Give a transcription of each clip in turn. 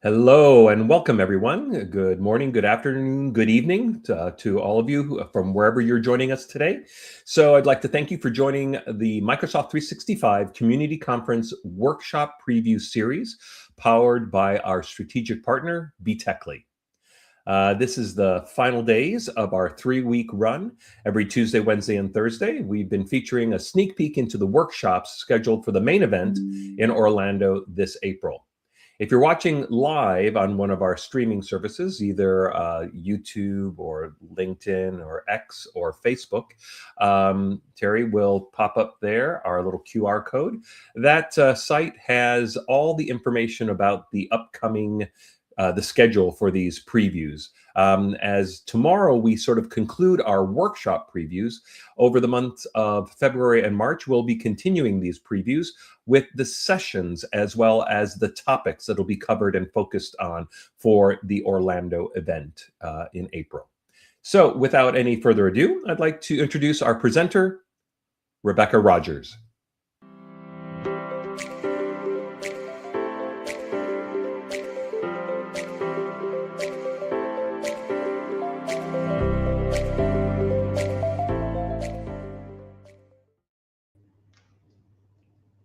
Hello and welcome, everyone. Good morning, good afternoon, good evening to all of you from wherever you're joining us today. So I'd like to thank you for joining the Microsoft 365 Community Conference Workshop Preview Series, powered by our strategic partner, Betechly. This is the final days of our 3-week run. Every Tuesday, Wednesday, and Thursday, we've been featuring a sneak peek into the workshops scheduled for the main event in Orlando this April. If you're watching live on one of our streaming services, either YouTube or LinkedIn or X or Facebook, Terry will pop up there, our little QR code. That site has all the information about the upcoming the schedule for these previews. As tomorrow we sort of conclude our workshop previews, over the months of February and March, we'll be continuing these previews with the sessions as well as the topics that'll be covered and focused on for the Orlando event in April. So without any further ado, I'd like to introduce our presenter, Rebecca Rodgers.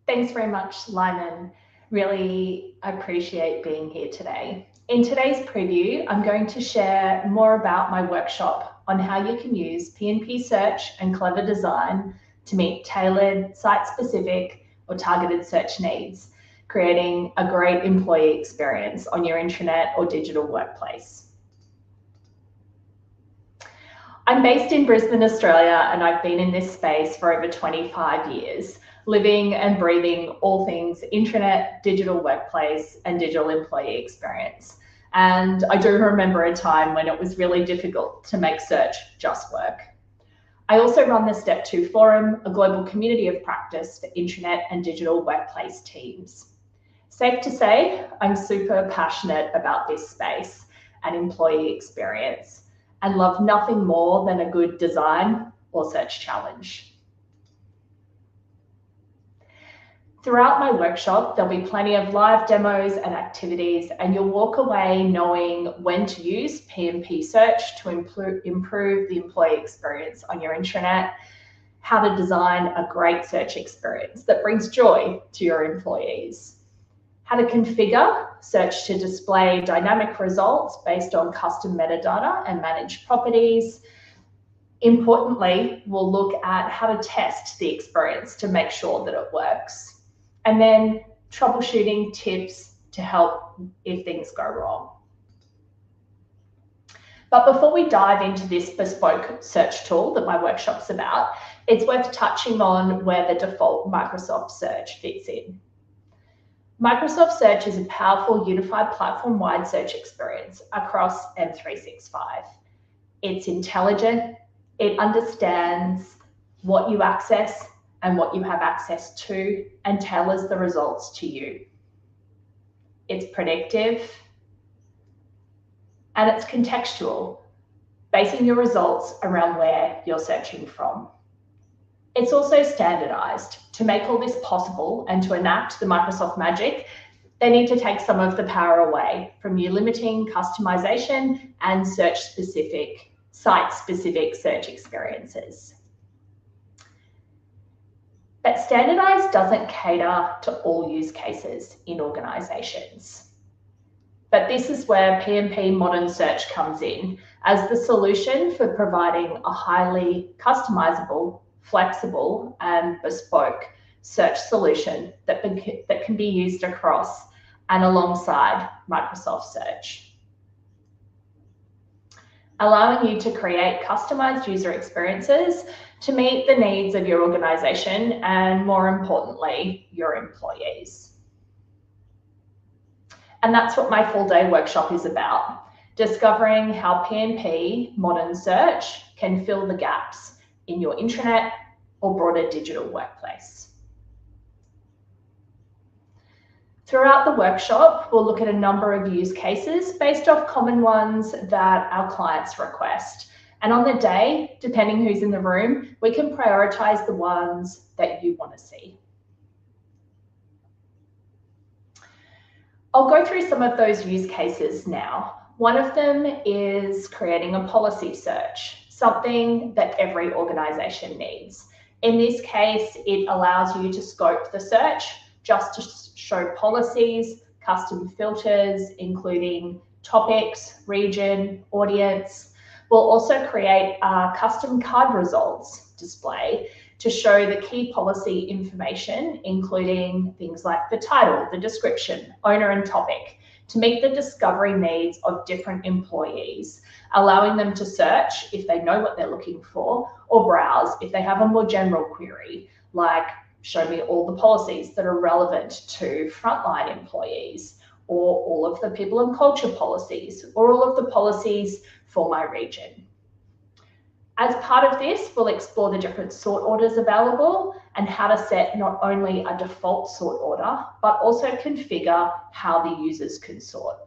Thanks very much, Lyman. Really appreciate being here today. In today's preview, I'm going to share more about my workshop on how you can use PnP Search and Clever Design to meet tailored, site-specific or targeted search needs, creating a great employee experience on your intranet or digital workplace. I'm based in Brisbane, Australia, and I've been in this space for over 25 years. Living and breathing all things intranet, digital workplace, and digital employee experience. And I do remember a time when it was really difficult to make search just work. I also run the Step 2 Forum, a global community of practice for intranet and digital workplace teams. Safe to say, I'm super passionate about this space and employee experience, and love nothing more than a good design or search challenge. Throughout my workshop, there'll be plenty of live demos and activities, and you'll walk away knowing when to use PnP Search to improve the employee experience on your intranet, how to design a great search experience that brings joy to your employees, how to configure search to display dynamic results based on custom metadata and managed properties. Importantly, we'll look at how to test the experience to make sure that it works. And then troubleshooting tips to help if things go wrong. But before we dive into this bespoke search tool that my workshop's about, it's worth touching on where the default Microsoft Search fits in. Microsoft Search is a powerful unified platform-wide search experience across M365. It's intelligent, it understands what you access and what you have access to, and tailors the results to you. It's predictive, and it's contextual, basing your results around where you're searching from. It's also standardized. To make all this possible and to enact the Microsoft magic, they need to take some of the power away from you limiting customization and site-specific search experiences. But standardized doesn't cater to all use cases in organizations. But this is where PnP Modern Search comes in as the solution for providing a highly customizable, flexible, and bespoke search solution that can be used across and alongside Microsoft Search, allowing you to create customized user experiences to meet the needs of your organization and, more importantly, your employees. And that's what my full-day workshop is about, discovering how PnP Modern Search can fill the gaps in your intranet or broader digital workplace. Throughout the workshop, we'll look at a number of use cases based off common ones that our clients request. And on the day, depending who's in the room, we can prioritize the ones that you want to see. I'll go through some of those use cases now. One of them is creating a policy search, something that every organization needs. In this case, it allows you to scope the search just to show policies, custom filters, including topics, region, audience. We'll also create a custom card results display to show the key policy information, including things like the title, the description, owner and topic, to meet the discovery needs of different employees, allowing them to search if they know what they're looking for, or browse if they have a more general query, like show me all the policies that are relevant to frontline employees, or all of the people and culture policies, or all of the policies for my region. As part of this, we'll explore the different sort orders available and how to set not only a default sort order, but also configure how the users can sort.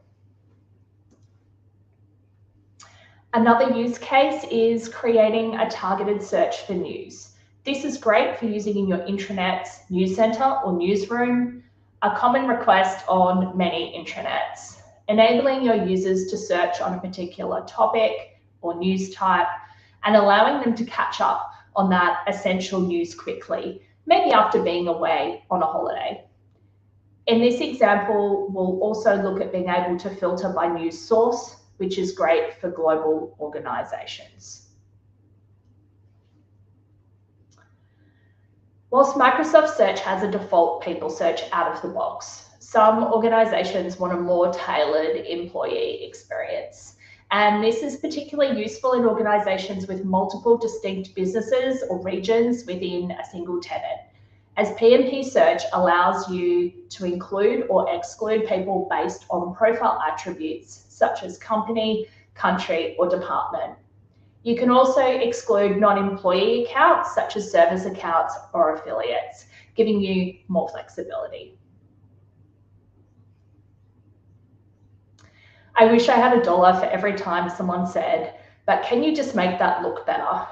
Another use case is creating a targeted search for news. This is great for using in your intranet's news center or newsroom, a common request on many intranets, enabling your users to search on a particular topic or news type and allowing them to catch up on that essential news quickly, maybe after being away on a holiday. In this example, we'll also look at being able to filter by news source, which is great for global organizations. Whilst Microsoft Search has a default people search out of the box, some organizations want a more tailored employee experience. And this is particularly useful in organizations with multiple distinct businesses or regions within a single tenant, as PnP Search allows you to include or exclude people based on profile attributes such as company, country, or department. You can also exclude non-employee accounts such as service accounts or affiliates, giving you more flexibility. I wish I had $1 for every time someone said, but can you just make that look better?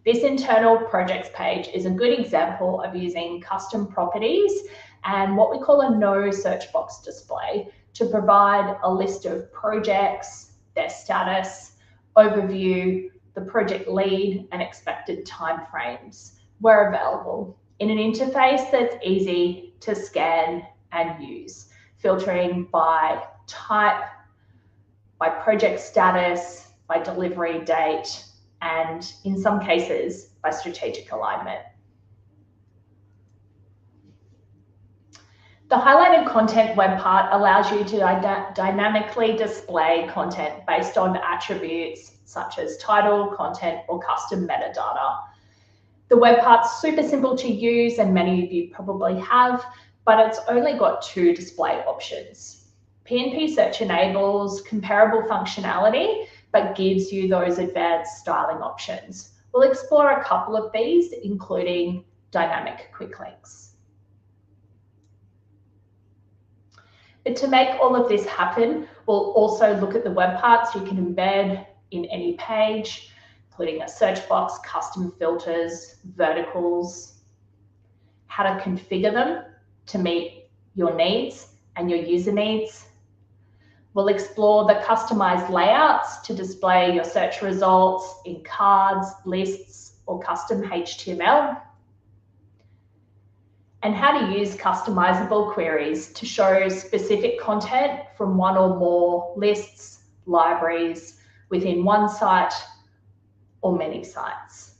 This internal projects page is a good example of using custom properties and what we call a no search box display to provide a list of projects, their status, overview, the project lead, and expected timeframes where available in an interface that's easy to scan and use, filtering by type, by project status, by delivery date, and in some cases, by strategic alignment. The highlighted content web part allows you to dynamically display content based on attributes such as title, content, or custom metadata. The web part's super simple to use, and many of you probably have, but it's only got 2 display options. PnP Search enables comparable functionality, but gives you those advanced styling options. We'll explore a couple of these, including dynamic quick links. But to make all of this happen, we'll also look at the web parts you can embed in any page, including a search box, custom filters, verticals, how to configure them to meet your needs and your user needs. We'll explore the customized layouts to display your search results in cards, lists, or custom HTML, and how to use customizable queries to show specific content from one or more lists, libraries within one site or many sites.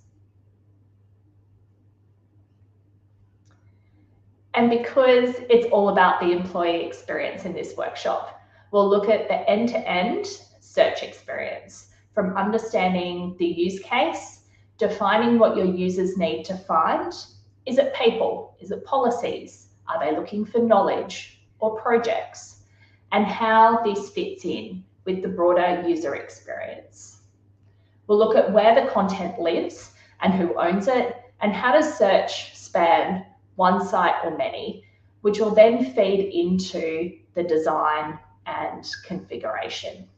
And because it's all about the employee experience in this workshop, we'll look at the end-to-end search experience, from understanding the use case, defining what your users need to find. Is it people? Is it policies? Are they looking for knowledge or projects? And how this fits in with the broader user experience. We'll look at where the content lives and who owns it, and how does search span one site or many, which will then feed into the design and configuration.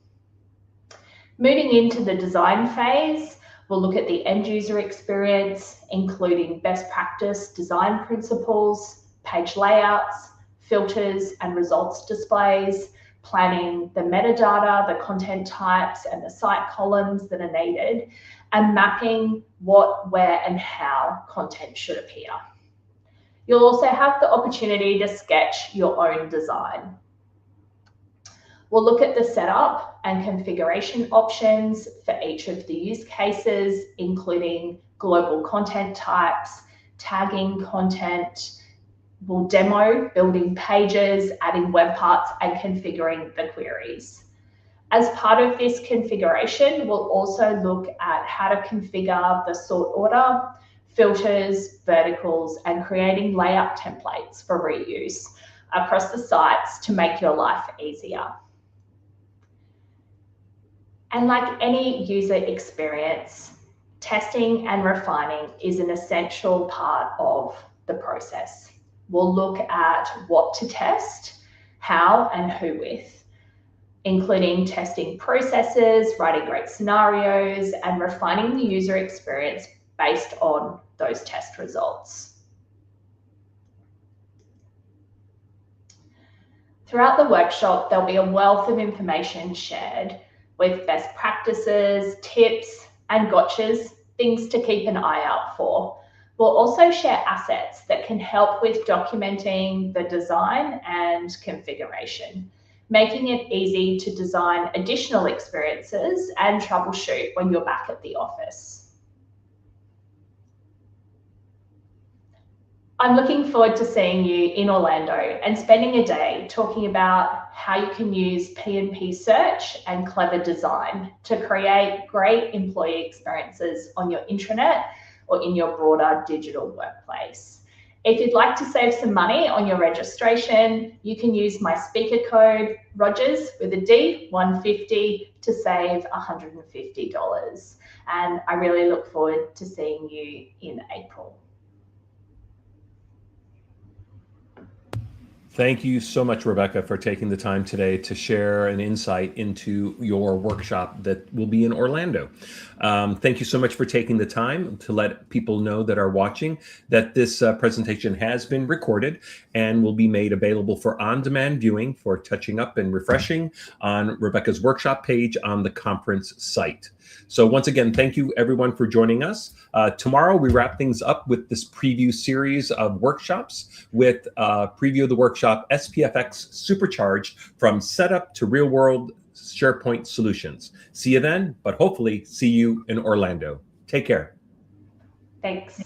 Moving into the design phase, we'll look at the end user experience, including best practice design principles, page layouts, filters and results displays, planning the metadata, the content types, and the site columns that are needed, and mapping what, where, and how content should appear. You'll also have the opportunity to sketch your own design. We'll look at the setup and configuration options for each of the use cases, including global content types, tagging content. We'll demo building pages, adding web parts, and configuring the queries. As part of this configuration, we'll also look at how to configure the sort order, filters, verticals, and creating layout templates for reuse across the sites to make your life easier. And like any user experience, testing and refining is an essential part of the process. We'll look at what to test, how and who with, including testing processes, writing great scenarios, and refining the user experience based on those test results. Throughout the workshop, there'll be a wealth of information shared with best practices, tips, and gotchas, things to keep an eye out for. We'll also share assets that can help with documenting the design and configuration, making it easy to design additional experiences and troubleshoot when you're back at the office. I'm looking forward to seeing you in Orlando and spending a day talking about how you can use PnP Search and clever design to create great employee experiences on your intranet or in your broader digital workplace. If you'd like to save some money on your registration, you can use my speaker code Rodgers with a D, 150 to save $150. And I really look forward to seeing you in April. Thank you so much, Rebecca, for taking the time today to share an insight into your workshop that will be in Orlando. Thank you so much for taking the time to let people know that are watching that this presentation has been recorded and will be made available for on-demand viewing for touching up and refreshing on Rebecca's workshop page on the conference site. So once again, thank you everyone for joining us. Tomorrow we wrap things up with this preview series of workshops with preview of the workshop SPFX Supercharged from setup to real world SharePoint solutions. See you then, but hopefully see you in Orlando. Take care. Thanks.